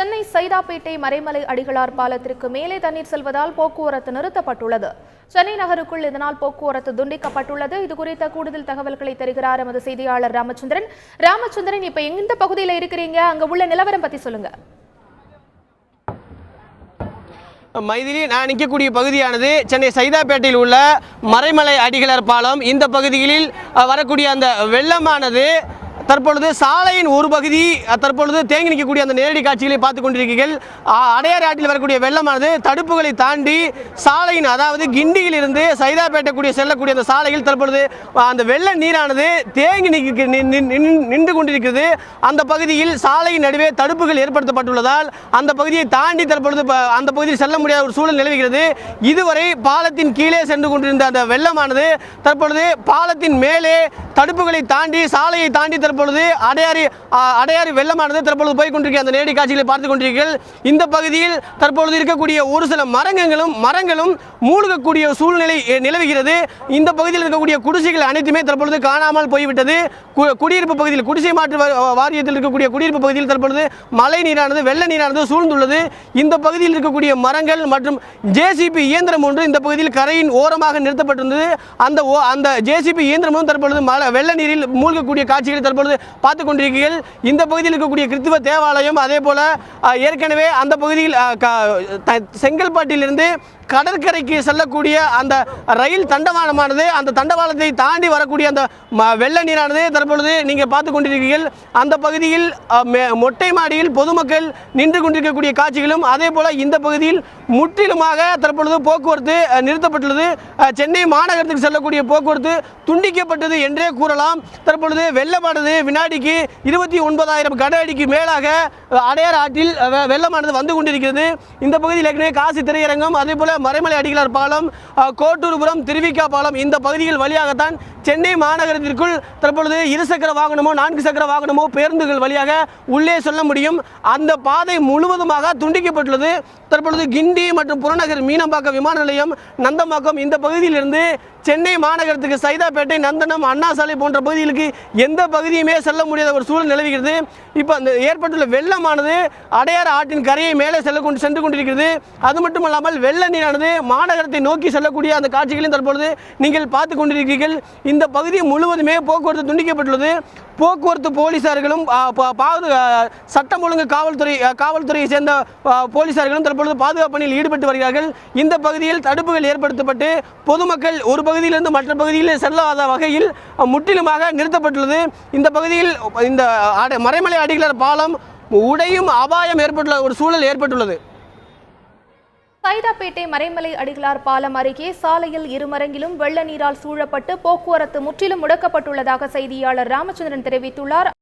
சென்னை சைதாப்பேட்டை மறைமலை அடிகளார் பாலத்திற்கு மேலே தண்ணீர் செல்வதால் போக்குவரத்து நிறுத்தப்பட்டுள்ளது. சென்னை நகருக்குள் இதனால் போக்குவரத்து துண்டிக்கப்பட்டுள்ளது. இது குறித்த கூடுதல் தகவல்களை தருகிறார் எமது செய்தியாளர் ராமச்சந்திரன். ராமச்சந்திரன், இப்ப எந்த பகுதியில் இருக்கிறீங்க? அங்க உள்ள நிலவரம் பத்தி சொல்லுங்க. மைதிலி, நான் நிற்கக்கூடிய பகுதியானது சென்னை சைதாப்பேட்டையில் உள்ள மறைமலை அடிகளார் பாலம். இந்த பகுதிகளில் வரக்கூடிய அந்த வெள்ளமானது தற்பொழுது சாலையின் ஒரு பகுதி தற்பொழுது தேங்கி நிற்கக்கூடிய அந்த நேரடி காட்சிகளை பார்த்து கொண்டிருக்கிறீர்கள். அடையாறு ஆற்றில் வரக்கூடிய வெள்ளமானது தடுப்புகளை தாண்டி சாலையின், அதாவது கிண்டியில் இருந்து சைதாப்பேட்டை கூடிய செல்லக்கூடிய அந்த சாலையில் தற்பொழுது அந்த வெள்ள நீரானது தேங்கி நின்று கொண்டிருக்கிறது. அந்த பகுதியில் சாலையின் நடுவே தடுப்புகள் ஏற்படுத்தப்பட்டுள்ளதால் அந்த பகுதியை தாண்டி தற்பொழுது அந்த பகுதியில் செல்ல முடியாத ஒரு சூழல் நிலவுகிறது. இதுவரை பாலத்தின் கீழே சென்று கொண்டிருந்த அந்த வெள்ளமானது தற்பொழுது பாலத்தின் மேலே தடுப்புகளை தாண்டி சாலையை தாண்டி தற்பொழுது அடையாறு வெள்ளமானது தற்பொழுது போய் கொண்டிருக்கிற அந்த நேரடி காட்சிகளை பார்த்துக் கொண்டிருக்கிறீர்கள். இந்த பகுதியில் தற்பொழுது இருக்கக்கூடிய ஒரு சில மரங்களும் மூழ்கக்கூடிய சூழ்நிலை நிலவுகிறது. இந்த பகுதியில் இருக்கக்கூடிய குடிசைகள் அனைத்துமே தற்பொழுது காணாமல் போய்விட்டது. குடியிருப்பு பகுதியில், குடிசை மாற்று வாரியத்தில் இருக்கக்கூடிய குடியிருப்பு பகுதியில் தற்பொழுது மழை நீரானது, வெள்ள நீரானது சூழ்ந்துள்ளது. இந்த பகுதியில் இருக்கக்கூடிய மரங்கள் மற்றும் ஜேசிபி இயந்திரம் ஒன்று இந்த பகுதியில் கரையின் ஓரமாக நிறுத்தப்பட்டிருந்தது. அந்த ஜேசிபி இயந்திரமும் தற்பொழுது வெள்ள நீரில் மூழ்கக்கூடிய காட்சிகளை தற்பொழுது பார்த்துக் கொண்டிருக்கிறீர்கள். இந்த பகுதியில் இருக்கக்கூடிய கிறிஸ்துவ தேவாலயம், அதே போல ஏற்கனவே அந்த பகுதியில் செங்கல்பட்டிலிருந்து கடற்கரைக்கு செல்லக்கூடிய அந்த ரயில் தண்டவாளமானது, அந்த தண்டவாளத்தை தாண்டி வரக்கூடிய அந்த வெள்ள நீரானது தற்பொழுது நீங்கள் பார்த்து கொண்டிருக்கிறீர்கள். அந்த பகுதியில் மொட்டை மாடியில் பொதுமக்கள் நின்று கொண்டிருக்கக்கூடிய காட்சிகளும், அதே போல இந்த பகுதியில் முற்றிலுமாக தற்பொழுது போக்குவரத்து நிறுத்தப்பட்டுள்ளது. சென்னை மாநகரத்துக்கு செல்லக்கூடிய போக்குவரத்து துண்டிக்கப்பட்டது என்றே கூறலாம். தற்பொழுது வெள்ளமானது வினாடிக்கு 29,000 கன அடிக்கு மேலாக அடையாறு ஆற்றில் வெள்ளமானது வந்து கொண்டிருக்கிறது. இந்த பகுதியில் ஏற்கனவே காசி திரையரங்கம், அதே போல மறைமலை அடிகளார் பாலம், கோட்டூர்புரம், திருவிக்கா பாலம், இந்த பகுதிகள் வழியாகத்தான் சென்னை மாநகரத்திற்குள் தற்பொழுது 2 சக்கர வாகனமோ 4 சக்கர வாகனமோ பேருந்துகள் வழியாக உள்ளே செல்ல முடியும். அந்த பாதை முழுவதுமாக துண்டிக்கப்பட்டுள்ளது. தற்பொழுது கிண்டி மற்றும் புறநகர் மீனம்பாக்கம் விமான நிலையம், நந்தம்பாக்கம் இந்த பகுதியிலிருந்து சென்னை மாநகரத்துக்கு சைதாப்பேட்டை, நந்தனம், அண்ணா சாலை போன்ற பகுதிகளுக்கு எந்த பகுதியுமே செல்ல முடியாத ஒரு சூழல் நிலவுகிறது. இப்போ அந்த ஏற்பட்டுள்ள வெள்ளமானது அடையாறு ஆற்றின் கரையை மேலே சென்று கொண்டிருக்கிறது. அது மட்டுமல்லாமல் வெள்ள நீரானது மாநகரத்தை நோக்கி செல்லக்கூடிய அந்த காட்சிகளையும் தற்பொழுது நீங்கள் பார்த்து கொண்டிருக்கிறீர்கள். இந்த பகுதி முழுவதுமே போக்குவரத்து துண்டிக்கப்பட்டுள்ளது. போக்குவரத்து போலீசார்களும் சட்டம் ஒழுங்கு காவல்துறையை சேர்ந்த போலீசார்களும் தற்பொழுது பாதுகாப்பு பணியில் ஈடுபட்டு வருகிறார்கள். இந்த பகுதியில் தடுப்புகள் ஏற்படுத்தப்பட்டு பொதுமக்கள் ஒரு பகுதியிலிருந்து மற்ற பகுதியில் செல்லாத வகையில் முற்றிலுமாக நிறுத்தப்பட்டுள்ளது. இந்த பகுதியில் இந்த மறைமலை அடிகளார் பாலம் உடையும் அபாயம் ஏற்பட்டுள்ள ஒரு சூழல் ஏற்பட்டுள்ளது. சைதாப்பேட்டை மறைமலை அடிகளார் பாலம் அருகே சாலையில் இருமரங்கிலும் வெள்ள நீரால் சூழப்பட்டு போக்குவரத்து முற்றிலும் முடக்கப்பட்டுள்ளதாக செய்தியாளர் ராமச்சந்திரன் தெரிவித்துள்ளார்.